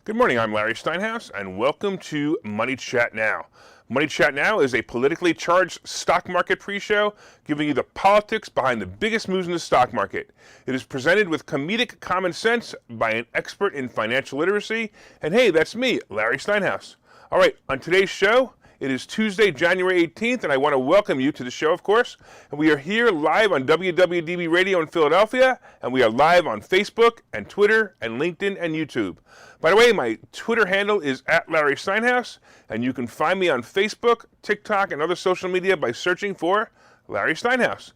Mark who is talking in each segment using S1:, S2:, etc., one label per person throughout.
S1: Good morning, I'm Larry Steinhouse, and welcome to Money Chat Now. Money Chat Now is a politically charged stock market pre-show giving you the politics behind the biggest moves in the stock market. It is presented with comedic common sense by an expert in financial literacy, and hey, that's me, Larry Steinhouse. All right, on today's show, it is Tuesday, January 18th, and I want to welcome you to the show, of course. And we are here live on WWDB Radio in Philadelphia, and we are live on Facebook and Twitter and LinkedIn and YouTube. By the way, my Twitter handle is @LarrySteinhouse, and you can find me on Facebook, TikTok, and other social media by searching for Larry Steinhouse.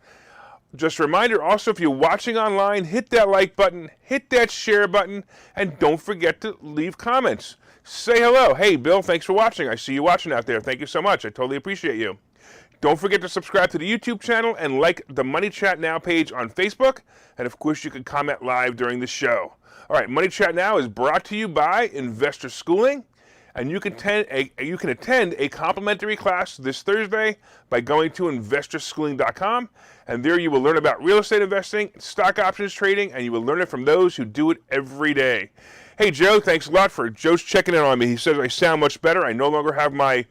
S1: Just a reminder, also, if you're watching online, hit that like button, hit that share button, and don't forget to leave comments. Say hello. Hey, Bill, thanks for watching. I see you watching out there. Thank you so much. I totally appreciate you. Don't forget to subscribe to the YouTube channel and like the Money Chat Now page on Facebook. And, of course, you can comment live during the show. All right, Money Chat Now is brought to you by Investor Schooling. And you can attend a complimentary class this Thursday by going to investorschooling.com. And there you will learn about real estate investing, stock options trading, and you will learn it from those who do it every day. Hey, Joe, thanks a lot for Joe's checking in on me. He says I sound much better. I no longer have my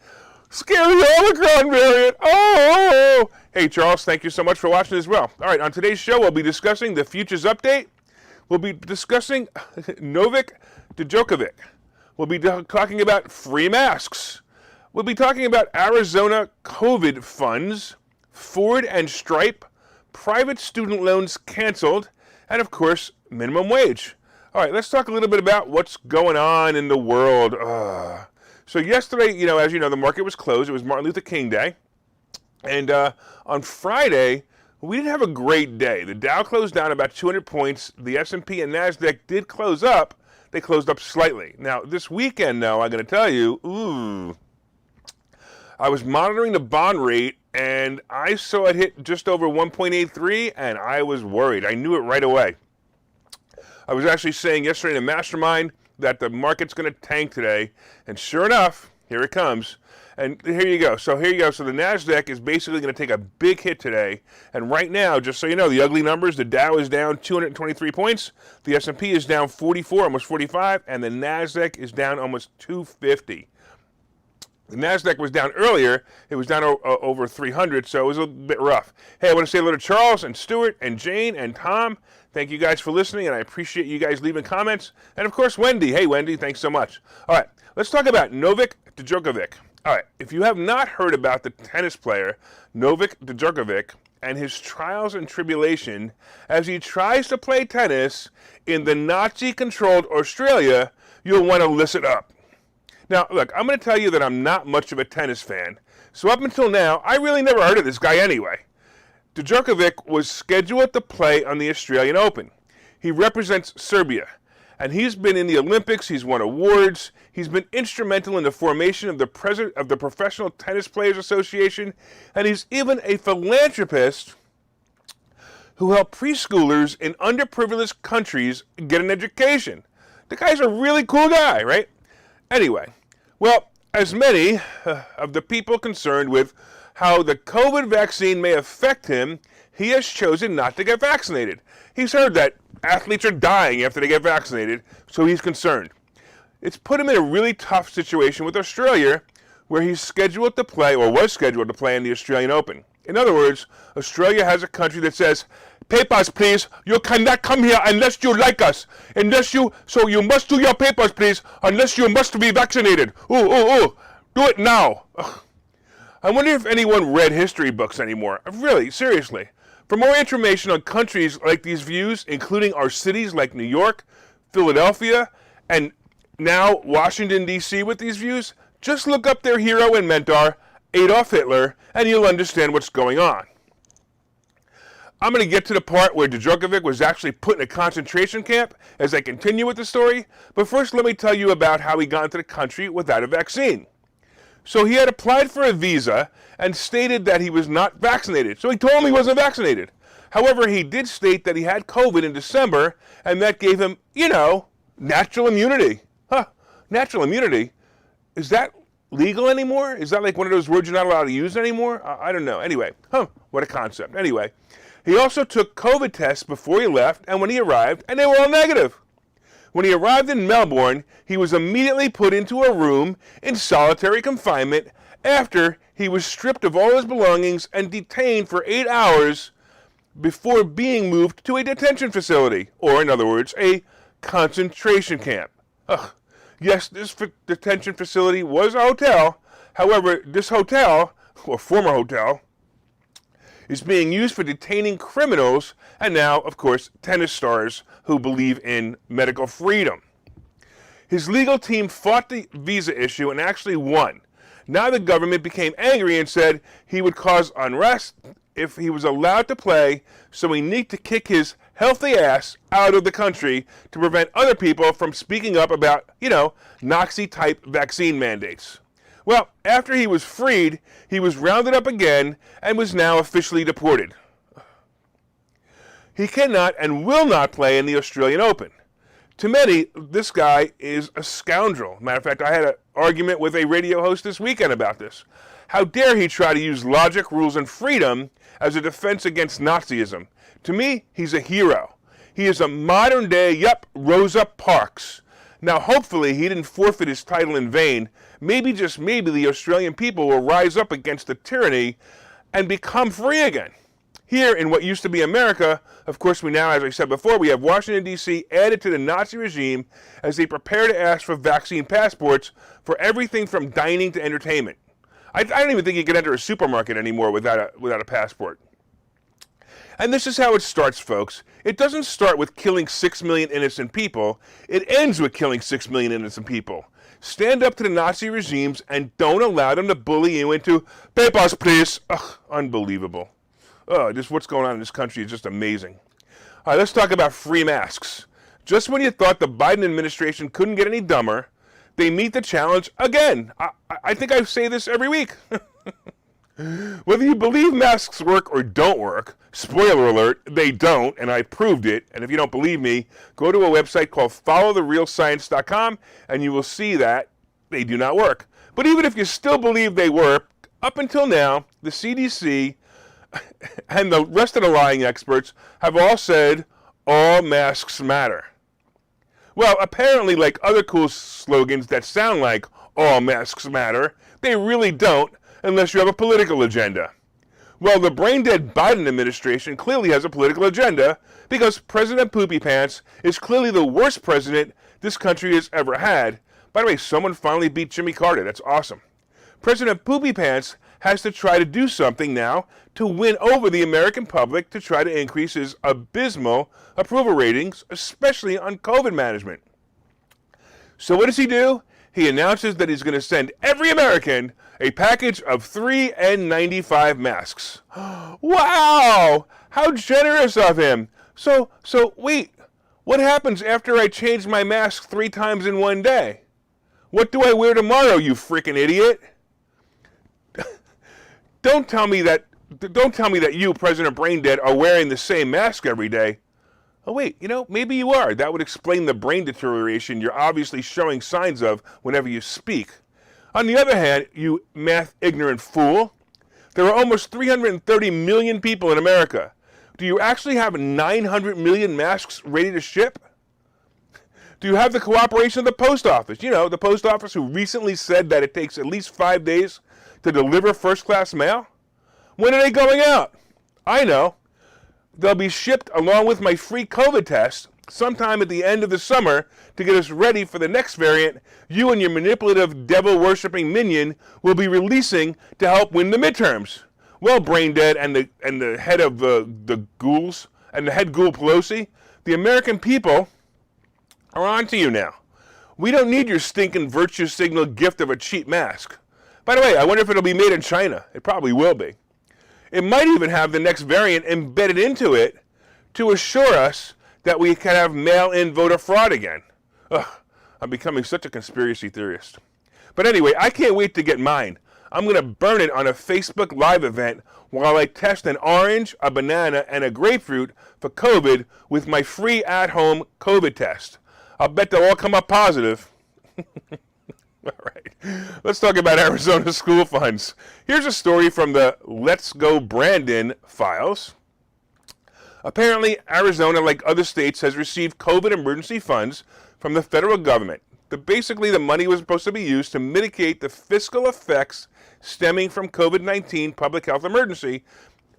S1: scary Omicron variant. Oh! Hey, Charles, thank you so much for watching as well. All right, on today's show, we'll be discussing the futures update. We'll be discussing Novik Djokovic. We'll be talking about free masks. We'll be talking about Arizona COVID funds, Ford and Stripe, private student loans canceled, and, of course, minimum wage. All right, let's talk a little bit about what's going on in the world. So yesterday, as you know, the market was closed. It was Martin Luther King Day. And on Friday, we didn't have a great day. The Dow closed down about 200 points. The S&P and NASDAQ did close up. They closed up slightly. Now, this weekend, though, I'm going to tell you, I was monitoring the bond rate, and I saw it hit just over 1.83, and I was worried. I knew it right away. I was actually saying yesterday in the Mastermind that the market's going to tank today, and sure enough, here it comes. And here you go. So the NASDAQ is basically going to take a big hit today. And right now, just so you know, the ugly numbers, the Dow is down 223 points, the S&P is down 44, almost 45, and the NASDAQ is down almost 250. The NASDAQ was down earlier. It was down over 300, so it was a bit rough. Hey, I want to say hello to Charles and Stuart and Jane and Tom. Thank you guys for listening, and I appreciate you guys leaving comments. And, of course, Wendy. Hey, Wendy, thanks so much. All right, let's talk about Novik Djokovic. All right, if you have not heard about the tennis player Novik Djokovic and his trials and tribulation as he tries to play tennis in the Nazi-controlled Australia, you'll want to listen up. Now, look, I'm going to tell you that I'm not much of a tennis fan. So up until now, I really never heard of this guy anyway. Djokovic was scheduled to play on the Australian Open. He represents Serbia, and he's been in the Olympics. He's won awards. He's been instrumental in the formation of the president of the Professional Tennis Players Association, and he's even a philanthropist who helped preschoolers in underprivileged countries get an education. The guy's a really cool guy, right? Anyway, well, as many of the people concerned with how the COVID vaccine may affect him, he has chosen not to get vaccinated. He's heard that athletes are dying after they get vaccinated, so he's concerned. It's put him in a really tough situation with Australia, where he's scheduled to play, or was scheduled to play in the Australian Open. In other words, Australia has a country that says, papers, please. You cannot come here unless you like us. So you must do your papers, please, unless you must be vaccinated. Do it now. Ugh. I wonder if anyone read history books anymore. Really, seriously. For more information on countries like these views, including our cities like New York, Philadelphia, and now Washington, D.C. with these views, just look up their hero and mentor, Adolf Hitler, and you'll understand what's going on. I'm going to get to the part where Djokovic was actually put in a concentration camp as I continue with the story, but first let me tell you about how he got into the country without a vaccine. So he had applied for a visa and stated that he was not vaccinated. So he told him he wasn't vaccinated. However, he did state that he had COVID in December, and that gave him, natural immunity. Natural immunity? Is that legal anymore? Is that like one of those words you're not allowed to use anymore? I don't know. Anyway, what a concept. Anyway, he also took COVID tests before he left and when he arrived, and they were all negative. When he arrived in Melbourne, he was immediately put into a room in solitary confinement after he was stripped of all his belongings and detained for 8 hours before being moved to a detention facility, or in other words, a concentration camp. Ugh. Yes, this detention facility was a hotel. However, this hotel, or former hotel, is being used for detaining criminals and now, of course, tennis stars who believe in medical freedom. His legal team fought the visa issue and actually won. Now the government became angry and said he would cause unrest if he was allowed to play, so we need to kick his healthy ass out of the country to prevent other people from speaking up about, Nazi-type vaccine mandates. Well, after he was freed, he was rounded up again and was now officially deported. He cannot and will not play in the Australian Open. To many, this guy is a scoundrel. Matter of fact, I had an argument with a radio host this weekend about this. How dare he try to use logic, rules, and freedom as a defense against Nazism? To me, he's a hero. He is a modern-day, Rosa Parks. Now, hopefully, he didn't forfeit his title in vain. Maybe, just maybe, the Australian people will rise up against the tyranny and become free again. Here, in what used to be America, of course, we now, as I said before, we have Washington, D.C. added to the Nazi regime as they prepare to ask for vaccine passports for everything from dining to entertainment. I don't even think you can enter a supermarket anymore without a passport. And this is how it starts, folks. It doesn't start with killing 6 million innocent people. It ends with killing 6 million innocent people. Stand up to the Nazi regimes and don't allow them to bully you into papers, please. Ugh, unbelievable. Just what's going on in this country is just amazing. All right, let's talk about free masks. Just when you thought the Biden administration couldn't get any dumber, they meet the challenge again. I think I say this every week. Whether you believe masks work or don't work, spoiler alert, they don't, and I proved it. And if you don't believe me, go to a website called followtherealscience.com, and you will see that they do not work. But even if you still believe they work, up until now, the CDC and the rest of the lying experts have all said all masks matter. Well, apparently, like other cool slogans that sound like all masks matter, they really don't unless you have a political agenda. Well, the brain-dead Biden administration clearly has a political agenda because President Poopy Pants is clearly the worst president this country has ever had. By the way, someone finally beat Jimmy Carter. That's awesome. President Poopy Pants has to try to do something now to win over the American public to try to increase his abysmal approval ratings, especially on COVID management. So what does he do? He announces that he's going to send every American a package of 3 N95 masks. Wow! How generous of him. So wait, what happens after I change my mask 3 times in one day? What do I wear tomorrow, you freaking idiot? Don't tell me that you, President Braindead, are wearing the same mask every day. Oh wait, maybe you are. That would explain the brain deterioration you're obviously showing signs of whenever you speak. On the other hand, you math-ignorant fool, there are almost 330 million people in America. Do you actually have 900 million masks ready to ship? Do you have the cooperation of the post office? The post office who recently said that it takes at least 5 days to deliver first-class mail? When are they going out? I know. They'll be shipped along with my free COVID test sometime at the end of the summer to get us ready for the next variant you and your manipulative devil-worshipping minion will be releasing to help win the midterms. Well, Braindead and the head of the ghouls and the head ghoul Pelosi, the American people are on to you now. We don't need your stinking virtue signal gift of a cheap mask. By the way, I wonder if it'll be made in China. It probably will be. It might even have the next variant embedded into it to assure us that we can have mail-in voter fraud again. Ugh, I'm becoming such a conspiracy theorist. But anyway, I can't wait to get mine. I'm going to burn it on a Facebook Live event while I test an orange, a banana, and a grapefruit for COVID with my free at-home COVID test. I'll bet they'll all come up positive. All right, let's talk about Arizona school funds. Here's a story from the Let's Go Brandon files. Apparently, Arizona, like other states, has received COVID emergency funds from the federal government. Basically, the money was supposed to be used to mitigate the fiscal effects stemming from COVID-19 public health emergency,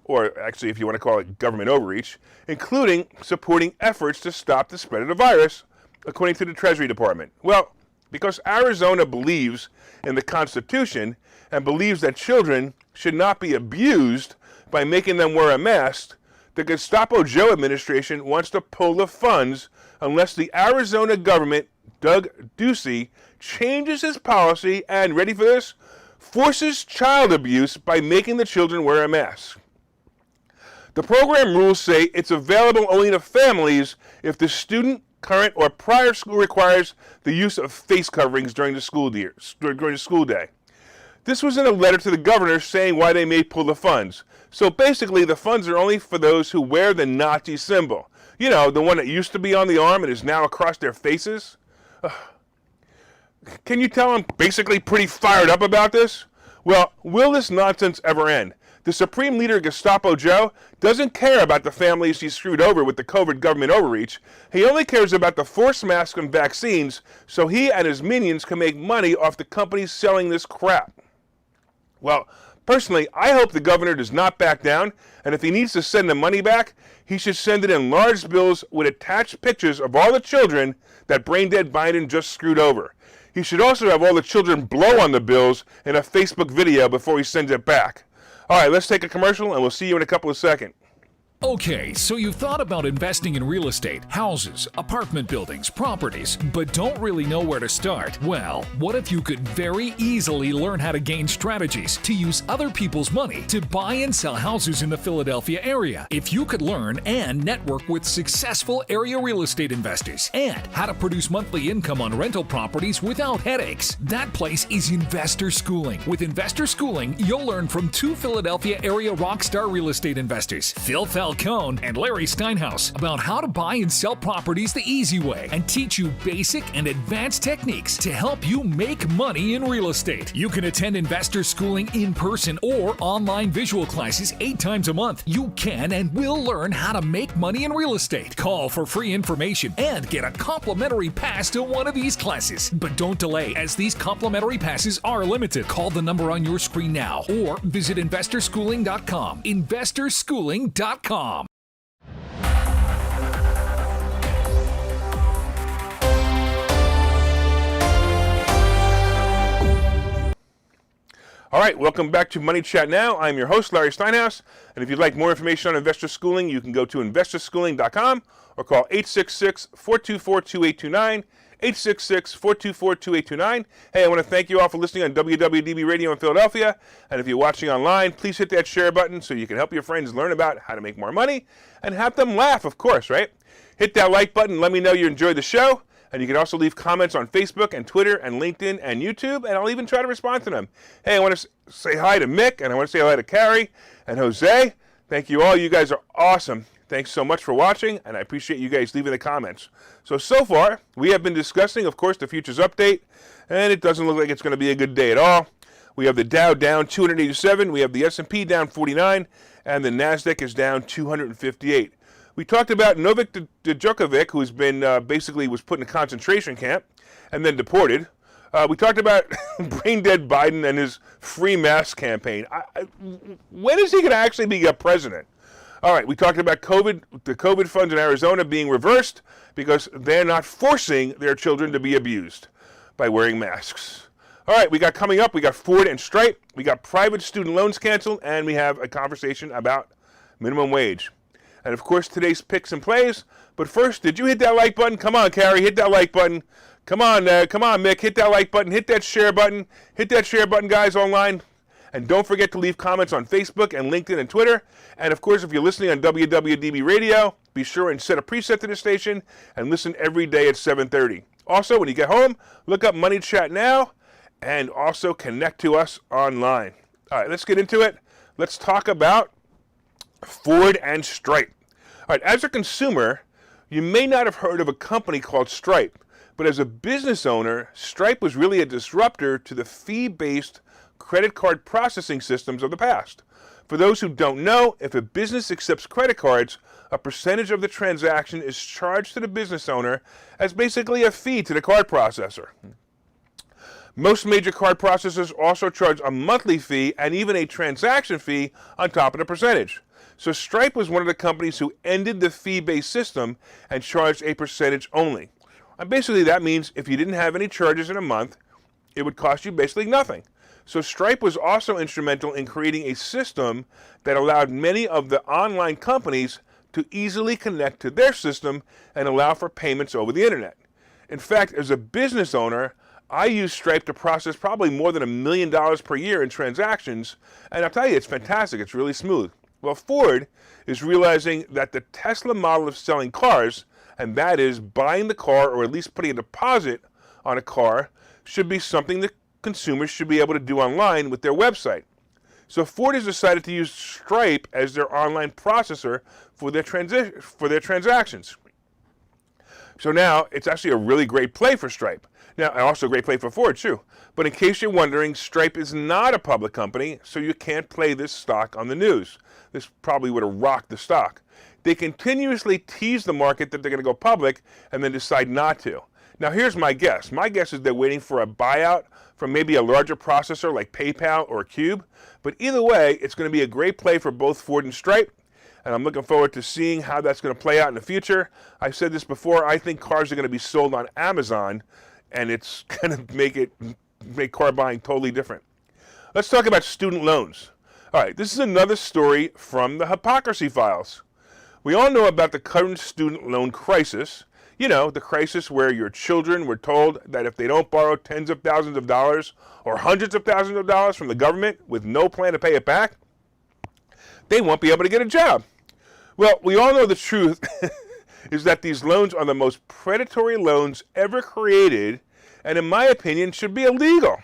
S1: or actually, if you want to call it government overreach, including supporting efforts to stop the spread of the virus, according to the Treasury Department. Well, because Arizona believes in the Constitution and believes that children should not be abused by making them wear a mask, the Gestapo Joe administration wants to pull the funds unless the Arizona government, Doug Ducey, changes his policy and, ready for this, forces child abuse by making the children wear a mask. The program rules say it's available only to families if the student, current, or prior school requires the use of face coverings during the school day. This was in a letter to the governor saying why they may pull the funds. So basically, the funds are only for those who wear the Nazi symbol. You know, the one that used to be on the arm and is now across their faces. Can you tell I'm basically pretty fired up about this? Well, will this nonsense ever end? The Supreme Leader, Gestapo Joe, doesn't care about the families he screwed over with the COVID government overreach. He only cares about the forced masks and vaccines so he and his minions can make money off the companies selling this crap. Well, personally, I hope the governor does not back down, and if he needs to send the money back, he should send it in large bills with attached pictures of all the children that brain-dead Biden just screwed over. He should also have all the children blow on the bills in a Facebook video before he sends it back. All right, let's take a commercial, and we'll see you in a couple of seconds.
S2: Okay, so you've thought about investing in real estate, houses, apartment buildings, properties, but don't really know where to start. Well, what if you could very easily learn how to gain strategies to use other people's money to buy and sell houses in the Philadelphia area? If you could learn and network with successful area real estate investors and how to produce monthly income on rental properties without headaches, that place is Investor Schooling. With Investor Schooling, you'll learn from two Philadelphia area rockstar real estate investors, Phil Falcone and Larry Steinhouse, about how to buy and sell properties the easy way and teach you basic and advanced techniques to help you make money in real estate. You can attend Investor Schooling in person or online visual classes 8 times a month. You can and will learn how to make money in real estate. Call for free information and get a complimentary pass to one of these classes. But don't delay, as these complimentary passes are limited. Call the number on your screen now or visit investorschooling.com. investorschooling.com.
S1: All right, welcome back to Money Chat Now. I'm your host, Larry Steinhouse, and if you'd like more information on Investor Schooling, you can go to investorschooling.com or call 866-424-2829, 866-424-2829. Hey, I want to thank you all for listening on WWDB Radio in Philadelphia, and if you're watching online, please hit that share button so you can help your friends learn about how to make more money and have them laugh, of course, right? Hit that like button, let me know you enjoyed the show. And you can also leave comments on Facebook and Twitter and LinkedIn and YouTube, and I'll even try to respond to them. Hey, I want to say hi to Mick, and I want to say hi to Carrie and Jose. Thank you all. You guys are awesome. Thanks so much for watching, and I appreciate you guys leaving the comments. So far, we have been discussing, of course, the futures update, and it doesn't look like it's going to be a good day at all. We have the Dow down 287, we have the S&P down 49, and the NASDAQ is down 258. We talked about Novik Djokovic, who's been basically was put in a concentration camp and then deported. We talked about brain-dead Biden and his free mask campaign. When is he going to actually be a president? All right, we talked about the COVID funds in Arizona being reversed because they're not forcing their children to be abused by wearing masks. All right, we got coming up, we got Ford and Stripe, we got private student loans canceled, and we have a conversation about minimum wage. And of course, today's picks and plays. But first, did you hit that like button? Come on, Carrie, hit that like button. Come on, Mick, hit that like button. Hit that share button. Hit that share button, guys, online. And don't forget to leave comments on Facebook and LinkedIn and Twitter. And of course, if you're listening on WWDB Radio, be sure and set a preset to the station and listen every day at 7:30. Also, when you get home, look up Money Chat Now and also connect to us online. All right, let's get into it. Let's talk about Ford and Stripe. All right, as a consumer, you may not have heard of a company called Stripe, but as a business owner, Stripe was really a disruptor to the fee-based credit card processing systems of the past. For those who don't know, if a business accepts credit cards, a percentage of the transaction is charged to the business owner as basically a fee to the card processor. Most major card processors also charge a monthly fee and even a transaction fee on top of the percentage. So Stripe was one of the companies who ended the fee-based system and charged a percentage only. And basically that means if you didn't have any charges in a month, it would cost you basically nothing. So Stripe was also instrumental in creating a system that allowed many of the online companies to easily connect to their system and allow for payments over the internet. In fact, as a business owner, I use Stripe to process probably more than $1 million per year in transactions, and I'll tell you, it's fantastic. It's really smooth. Well, Ford is realizing that the Tesla model of selling cars, and that is buying the car or at least putting a deposit on a car, should be something that consumers should be able to do online with their website. So Ford has decided to use Stripe as their online processor for their transactions. So now it's actually a really great play for Stripe. Now, also a great play for Ford too. But in case you're wondering, Stripe is not a public company, so you can't play this stock on the news. This probably would have rocked the stock. They continuously tease the market that they're going to go public and then decide not to. Now here's my guess. My guess is they're waiting for a buyout from maybe a larger processor like PayPal or Cube. But either way, it's going to be a great play for both Ford and Stripe. And I'm looking forward to seeing how that's going to play out in the future. I've said this before, I think cars are going to be sold on Amazon, and it's going to make car buying totally different. Let's talk about student loans. All right, this is another story from the hypocrisy files. We all know about the current student loan crisis. You know, the crisis where your children were told that if they don't borrow tens of thousands of dollars or hundreds of thousands of dollars from the government with no plan to pay it back, they won't be able to get a job. Well, we all know the truth is that these loans are the most predatory loans ever created, and in my opinion, should be illegal.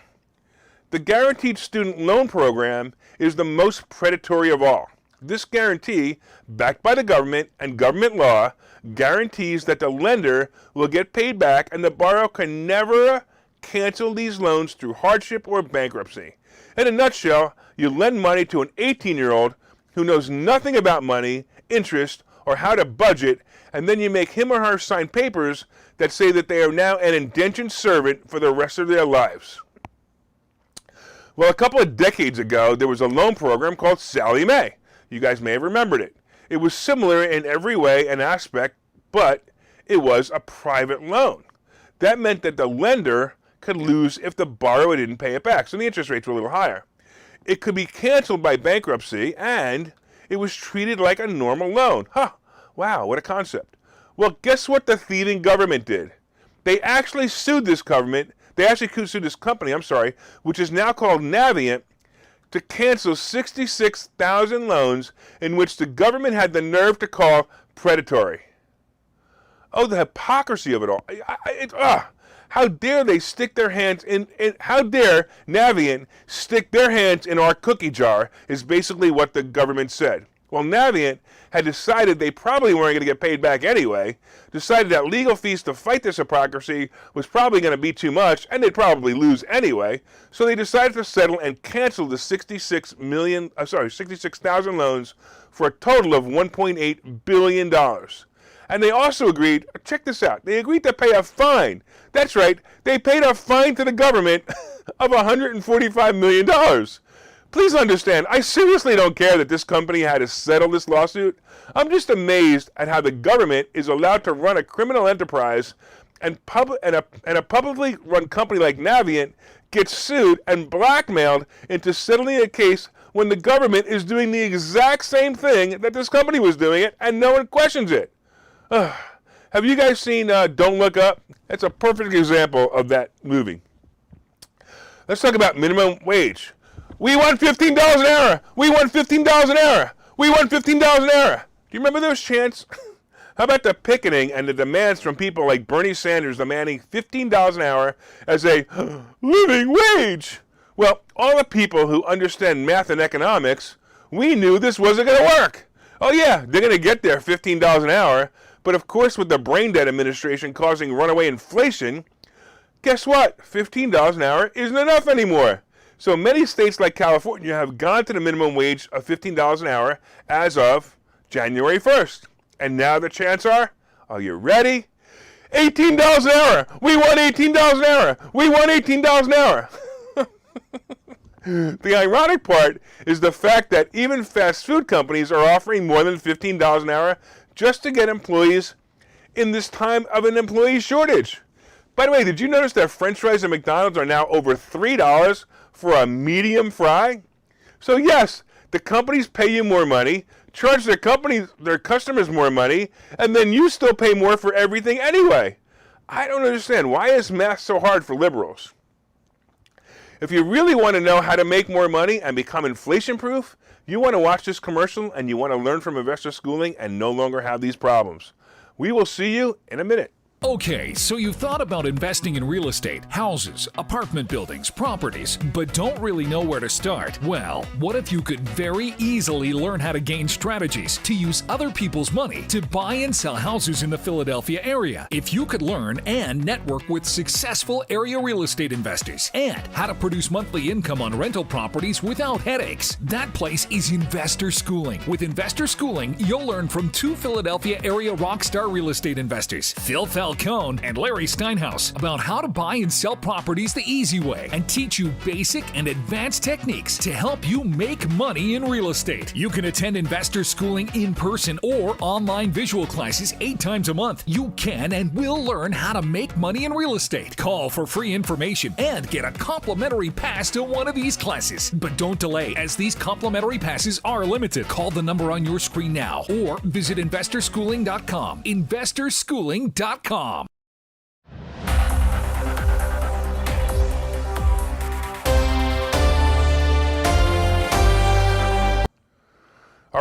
S1: The Guaranteed Student Loan Program is the most predatory of all. This guarantee, backed by the government and government law, guarantees that the lender will get paid back and the borrower can never cancel these loans through hardship or bankruptcy. In a nutshell, you lend money to an 18-year-old who knows nothing about money, interest, or how to budget, and then you make him or her sign papers that say that they are now an indentured servant for the rest of their lives. Well, a couple of decades ago, there was a loan program called Sallie Mae. You guys may have remembered it. It was similar in every way and aspect, but it was a private loan. That meant that the lender could lose if the borrower didn't pay it back, so the interest rates were a little higher. It could be canceled by bankruptcy, and it was treated like a normal loan. Wow, what a concept. Well, guess what the thieving government did? They actually sued this company, which is now called Navient, to cancel 66,000 loans in which the government had the nerve to call predatory. Oh, the hypocrisy of it all. How dare they stick their hands in, how dare Navient stick their hands in our cookie jar is basically what the government said. Well, Navient had decided they probably weren't going to get paid back anyway, decided that legal fees to fight this hypocrisy was probably going to be too much, and they'd probably lose anyway, so they decided to settle and cancel the 66,000 loans for a total of $1.8 billion. And they also agreed, check this out, they agreed to pay a fine. That's right, they paid a fine to the government of $145 million. Please understand, I seriously don't care that this company had to settle this lawsuit. I'm just amazed at how the government is allowed to run a criminal enterprise and a publicly run company like Navient gets sued and blackmailed into settling a case when the government is doing the exact same thing that this company was doing it and no one questions it. Have you guys seen Don't Look Up? That's a perfect example of that movie. Let's talk about minimum wage. We want $15 an hour. We want $15 an hour. We want $15 an hour. Do you remember those chants? How about the picketing and the demands from people like Bernie Sanders demanding $15 an hour as a living wage? Well, all the people who understand math and economics, we knew this wasn't going to work. Oh yeah, they're going to get there $15 an hour, but of course with the brain dead administration causing runaway inflation, guess what? $15 an hour isn't enough anymore. So many states like California have gone to the minimum wage of $15 an hour as of January 1st. And now the chants are you ready? $18 an hour. We want $18 an hour. We want $18 an hour. The ironic part is the fact that even fast food companies are offering more than $15 an hour just to get employees in this time of an employee shortage. By the way, did you notice that French fries at McDonald's are now over $3 for a medium fry? So yes, the companies pay you more money, charge their customers more money, and then you still pay more for everything anyway. I don't understand. Why is math so hard for liberals? If you really want to know how to make more money and become inflation-proof, you want to watch this commercial and you want to learn from investor schooling and no longer have these problems. We will see you in a minute.
S2: Okay, so you've thought about investing in real estate, houses, apartment buildings, properties, but don't really know where to start? Well, what if you could very easily learn how to gain strategies to use other people's money to buy and sell houses in the Philadelphia area? If you could learn and network with successful area real estate investors and how to produce monthly income on rental properties without headaches, that place is Investor Schooling. With Investor Schooling, you'll learn from two Philadelphia area rockstar real estate investors, Phil Falcone and Larry Steinhouse, about how to buy and sell properties the easy way and teach you basic and advanced techniques to help you make money in real estate. You can attend Investor Schooling in person or online visual classes 8 times a month. You can and will learn how to make money in real estate. Call for free information and get a complimentary pass to one of these classes. But don't delay, as these complimentary passes are limited. Call the number on your screen now or visit investorschooling.com. investorschooling.com.
S1: All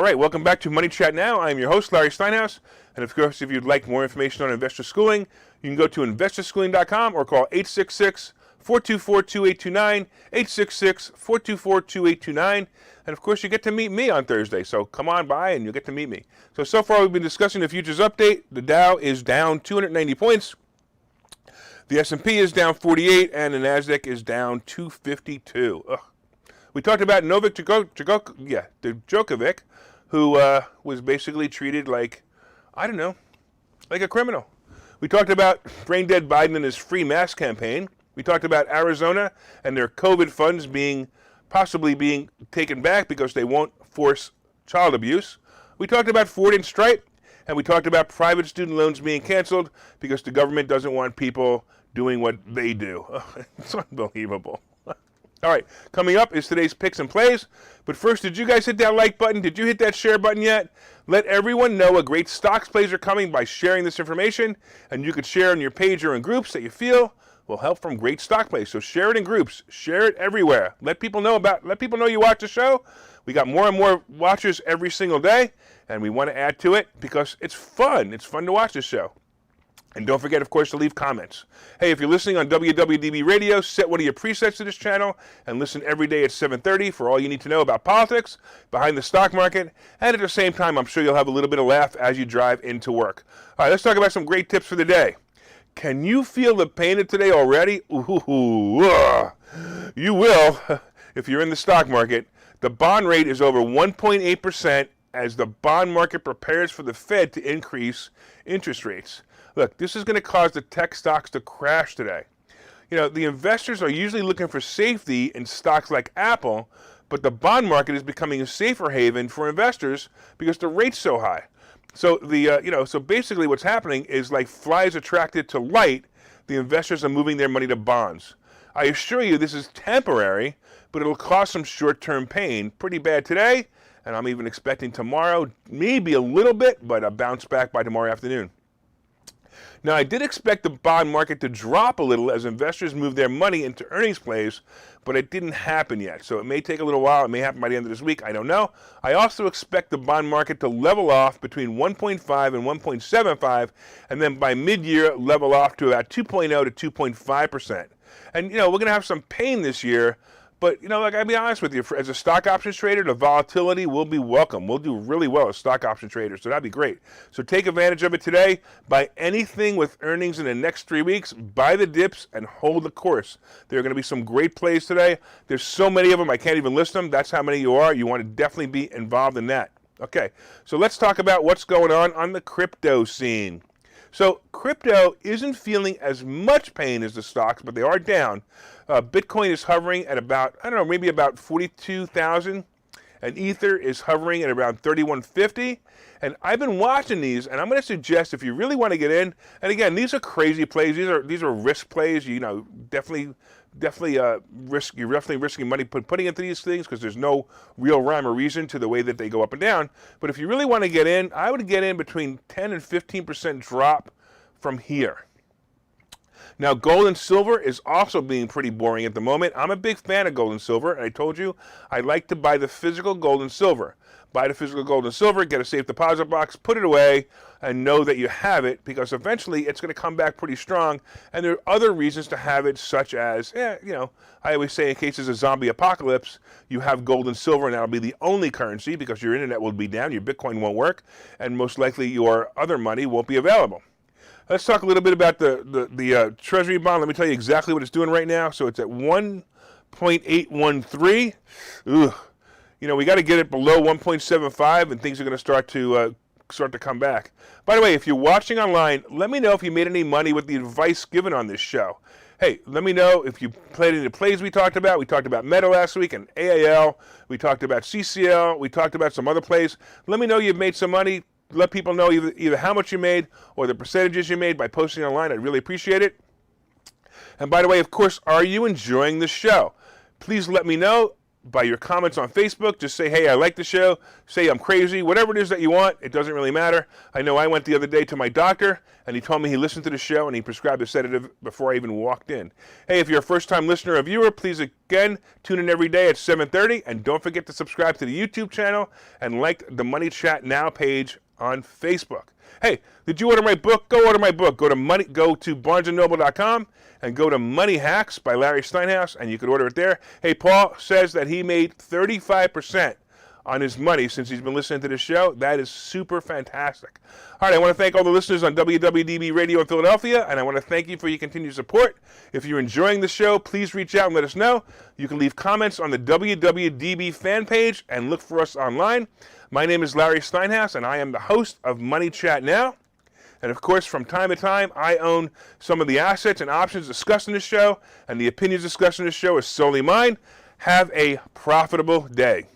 S1: right, welcome back to Money Chat Now. I'm your host, Larry Steinhouse. And of course, if you'd like more information on investor schooling, you can go to investorschooling.com or call 866-424-2829, 866-424-2829. And of course, you get to meet me on Thursday. So come on by and you'll get to meet me. So far we've been discussing the futures update. The Dow is down 290 points. The S&P is down 48 and the NASDAQ is down 252. Ugh. We talked about Novik Djokovic, who was basically treated like, I don't know, like a criminal. We talked about brain dead Biden and his free mask campaign. We talked about Arizona and their COVID funds possibly being taken back because they won't force child abuse. We talked about Ford and Stripe, and we talked about private student loans being canceled because the government doesn't want people doing what they do. It's unbelievable. All right, coming up is today's picks and plays. But first, did you guys hit that like button? Did you hit that share button yet? Let everyone know what great stocks plays are coming by sharing this information. And you could share on your page or in groups that you feel will help from great stock plays. So share it in groups. Share it everywhere. Let people know you watch the show. We got more and more watchers every single day. And we want to add to it because it's fun. It's fun to watch this show. And don't forget, of course, to leave comments. Hey, if you're listening on WWDB Radio, set one of your presets to this channel and listen every day at 7:30 for all you need to know about politics, behind the stock market, and at the same time, I'm sure you'll have a little bit of laugh as you drive into work. All right, let's talk about some great tips for the day. Can you feel the pain of today already? Ooh, you will if you're in the stock market. The bond rate is over 1.8% as the bond market prepares for the Fed to increase interest rates. Look, this is going to cause the tech stocks to crash today. You know, the investors are usually looking for safety in stocks like Apple, but the bond market is becoming a safer haven for investors because the rate's so high. So so basically what's happening is like flies attracted to light, the investors are moving their money to bonds. I assure you this is temporary, but it'll cause some short-term pain. Pretty bad today, and I'm even expecting tomorrow, maybe a little bit, but a bounce back by tomorrow afternoon. Now, I did expect the bond market to drop a little as investors move their money into earnings plays, but it didn't happen yet. So it may take a little while. It may happen by the end of this week. I don't know. I also expect the bond market to level off between 1.5 and 1.75, and then by mid-year level off to about 2.0 to 2.5%. And, we're going to have some pain this year, But, like, I'll be honest with you, as a stock options trader, the volatility will be welcome. We'll do really well as stock option traders, so that'd be great. So take advantage of it today. Buy anything with earnings in the next 3 weeks. Buy the dips and hold the course. There are going to be some great plays today. There's so many of them, I can't even list them. That's how many you are. You want to definitely be involved in that. Okay, so let's talk about what's going on the crypto scene. So crypto isn't feeling as much pain as the stocks, but they are down. Bitcoin is hovering at about, maybe about 42,000. And Ether is hovering at around 3150. And I've been watching these, and I'm going to suggest if you really want to get in, and again, these are crazy plays. These are risk plays. Definitely risk. You're definitely risking money putting into these things because there's no real rhyme or reason to the way that they go up and down. But if you really want to get in, I would get in between 10 and 15% drop from here. Now, gold and silver is also being pretty boring at the moment. I'm a big fan of gold and silver, and I told you I like to buy the physical gold and silver. Buy the physical gold and silver, get a safe deposit box, put it away, and know that you have it, because eventually it's going to come back pretty strong. And there are other reasons to have it, such as, I always say in cases of zombie apocalypse, you have gold and silver, and that'll be the only currency because your internet will be down, your Bitcoin won't work, and most likely your other money won't be available. Let's talk a little bit about the Treasury bond. Let me tell you exactly what it's doing right now. So it's at 1.813. Ugh. We got to get it below 1.75, and things are going to start to come back. By the way, if you're watching online, let me know if you made any money with the advice given on this show. Hey, let me know if you played any of the plays we talked about. We talked about Meta last week and AAL. We talked about CCL. We talked about some other plays. Let me know you've made some money. Let people know either how much you made or the percentages you made by posting online. I'd really appreciate it. And by the way, of course, are you enjoying the show? Please let me know by your comments on Facebook. Just say, hey, I like the show. Say I'm crazy. Whatever it is that you want, it doesn't really matter. I know I went the other day to my doctor, and he told me he listened to the show, and he prescribed a sedative before I even walked in. Hey, if you're a first-time listener or viewer, please, again, tune in every day at 7:30, and don't forget to subscribe to the YouTube channel and like the Money Chat Now page on Facebook. Hey, did you order my book? Go order my book. Go to BarnesandNoble.com and go to Money Hacks by Larry Steinhouse, and you can order it there. Hey, Paul says that he made 35% on his money since he's been listening to this show. That is super fantastic. All right, I want to thank all the listeners on WWDB Radio in Philadelphia, and I want to thank you for your continued support. If you're enjoying the show, please reach out and let us know. You can leave comments on the WWDB fan page and look for us online. My name is Larry Steinhouse, and I am the host of Money Chat Now. And of course, from time to time, I own some of the assets and options discussed in this show, and the opinions discussed in this show is solely mine. Have a profitable day.